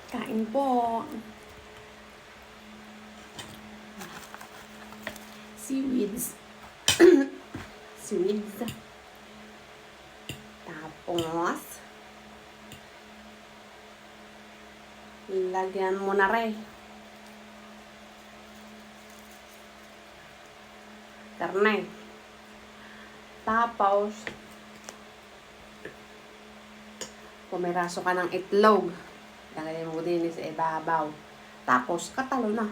Kain po. Seaweeds. Seaweeds. Tapos, lagyan mo na rin. Karne. Tapos, pumiraso ka ng itlog. Lagay mo din sa ibabaw. Tapos, katalo na.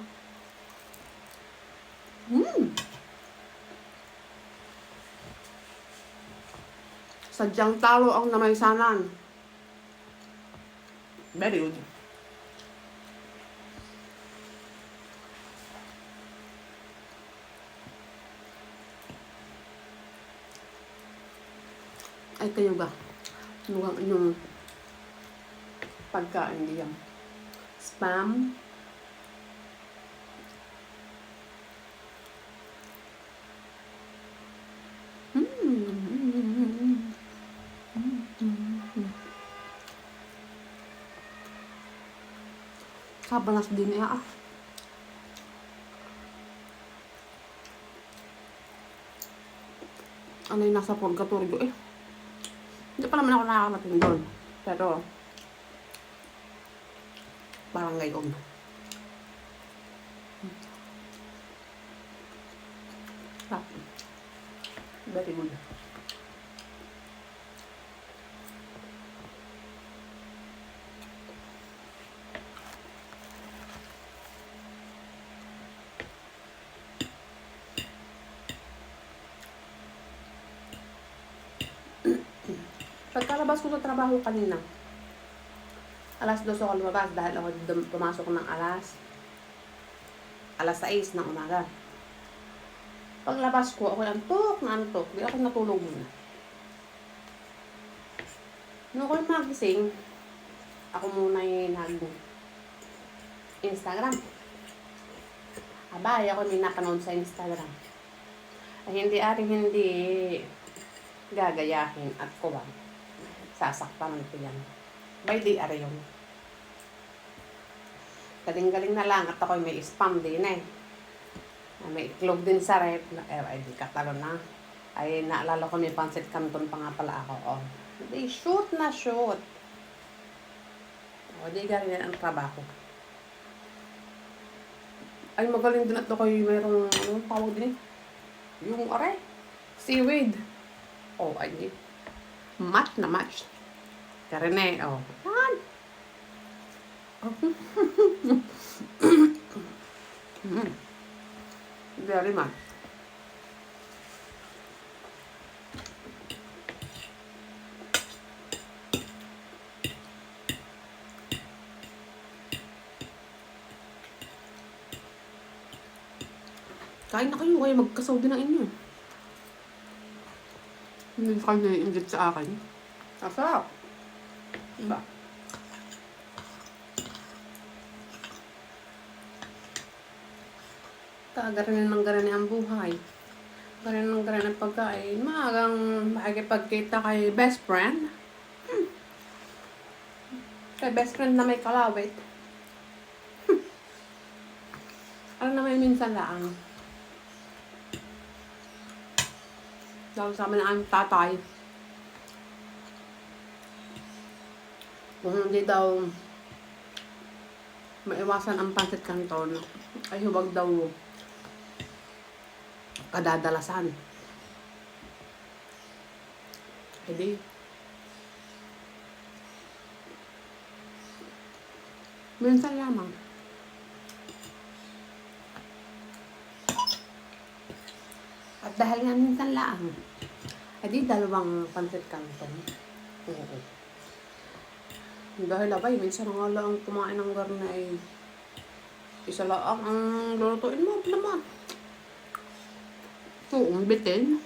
Sadyang talo ang namaysanan. Very good. Ay, kayo ba? Ano ang inyong pagkain diyan? Spam? Kabalas din niya ah. Ano yung nasa purgatorio eh. Hindi pa naman ako nakakarating doon. Pero, parang gayon. Very good. Pagkalabas ko sa trabaho kanina, alas 2 ako lumabas dahil ako pumasok ng alas 6 ng umaga. Paglabas ko, ako antok na antok. Di ako natulog muna. Nung ako magising, ako muna yung nag-Instagram. Abay, ako may napanood sa Instagram. Ay, hindi gagayahin at kuwang. Sasaktan ko yan. By the are yun. Galing-galing na lang at ako'y may spam din eh. May itlog din sa rep. Ay, di katalo na. Ay, naalala ko may pancit canton pa nga pala ako. Oh. Di, shoot na shoot. O, di galing ang trabaho. Ay, magaling din at ako'y mayroong, ano, tawag din eh. Yung, aray, seaweed. Oh, ay, di. Match na match. Karene, oh. Yan. Very much. Kain na kayo, kayo magkasaw din ang inyo. Hindi kayo naiingit sa akin. Asap. Diba? Kagarin ng garin ang buhay. Garin ng garin ang pagkain. Maagang makikipagkita kay best friend. Kay best friend na may kalawit. Ano naman minsan lang. Dahil sa amin ang tatay. Kung hindi daw maiwasan ang pancit canton, ay huwag daw kadadalasan. Hindi. Minsan lamang. At dahil nga minsan lang, di dalawang pancit canton. Oo. Dahil abay, minsan nga lang kumain ng garna ay isa lang ang lulutuin mo naman. Oo, bitin.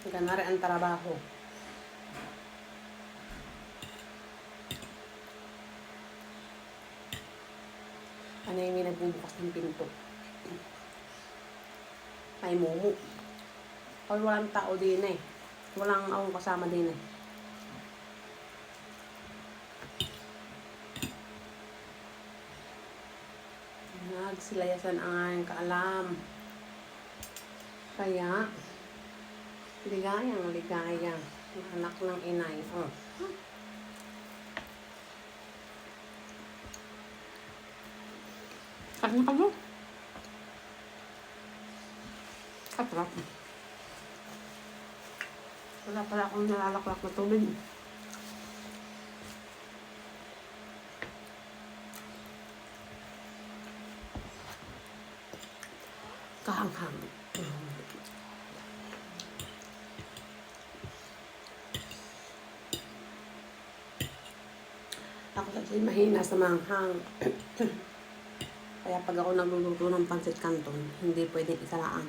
Ganari ang trabaho. Ano yung may nagbubukas ng pinto? ay mumu. Kaya walang tao din eh. Walang akong kasama din eh. Nagsilayasan ang aking kaalam. Kaya, ligayang ligaya. Ang anak ng inay. Oh. Kain ka mo? Katrap. Wala pala akong nalalaklak na tubig. Kahanghang. Ako kasi mahina sa manghang. Kaya pag ako nagluluto ng pancit canton, hindi pwedeng isalaan.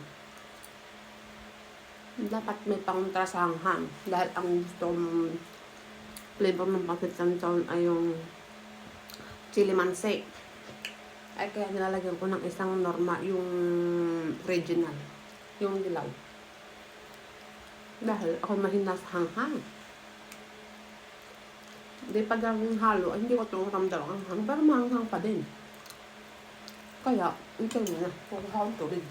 Dapat may pangontra sa hanghang. Dahil ang gusto flavor ng pancit canton ay yung chili manse. Ay kaya nilalagyan ko ng isang normal, yung original. Yung dilaw. Dahil ako mahina sa hanghang. Hindi pag ang halo, ay hindi ko itong ramdam ang hanghang, pero mahanghang pa din. Kaya, ito na, kukuha akong tubig.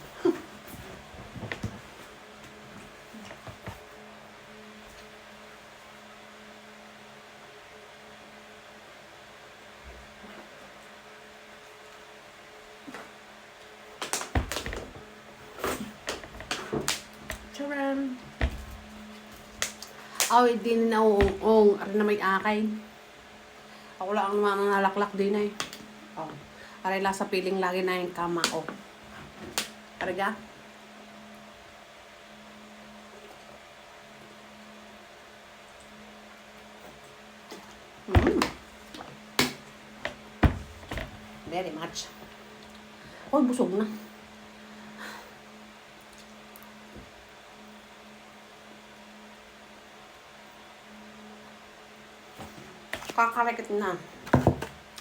Charan! Ay, di na ong, aray na may akay. Ako lang ang mga nalaklak din eh. Oh. Aray lang sa piling lagi na yung kama, oh. Aray ga? Very much. Oh, busog na. Kakarekit na.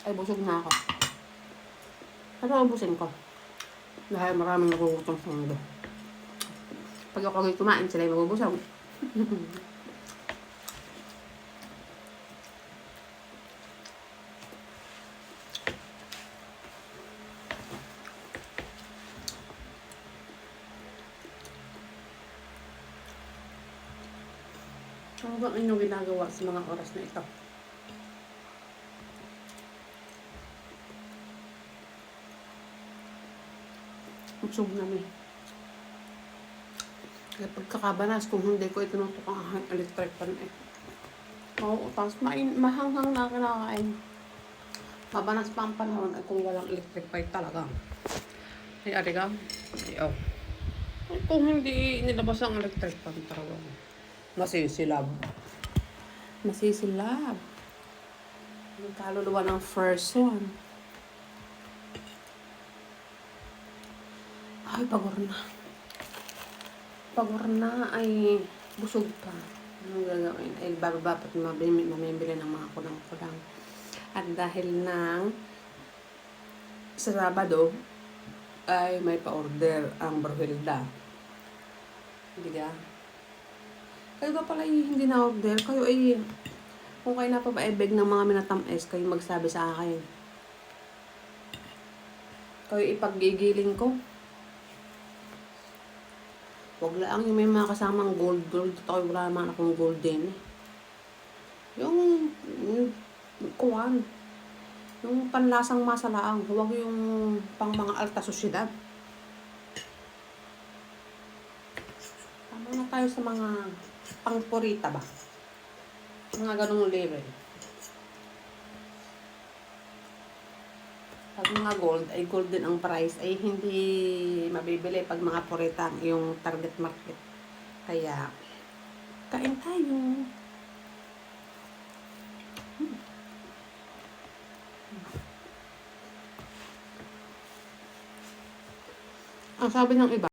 Ay, busog na ako. Ano ubusin ko? Dahil maraming nagugutom sa mundo. Pag ako kumain, sila yung magubusog. Ano ba inyong ginagawa sa mga oras na ito? Busog namin. Kaya pagkakabanas, kung hindi ko itinutok ang electric pan eh. Oo, tapos mahanghang na kinakain. Mabanas pa ang panahon ay kung walang electric pan talaga. Ay, ariga. Ay, oh. Ay, kung hindi nilabas ang electric pan talaga. Masisilab. Masisilab. Ang kaluluwa ng first one. Ay, pagor na. Pagor na ay busog pa. Anong gagawin? Ay, bababa pat mamimili ng mga kulang-kulang. At dahil ng sa Sabado ay may pa-order ang Berhilda. Hindi ka? Kayo ba pala hindi na-order? Kayo ay, kung kayo na pa ba-ebeg ng mga minatamis, kayo magsabi sa akin. Kayo ipag-gigiling ko. Huwag lang yung may mga kasamang gold. Ito wala naman akong gold din. Yung kuwan. Yung panlasang masalaang. Huwag yung pang mga alta sosyedad. Tama na tayo sa mga pangpurita ba? Mga ganong level. Pag mga gold, ay gold din ang price, ay hindi mabibili pag mga purita yung target market. Kaya, kain tayo. Ang sabi ng iba,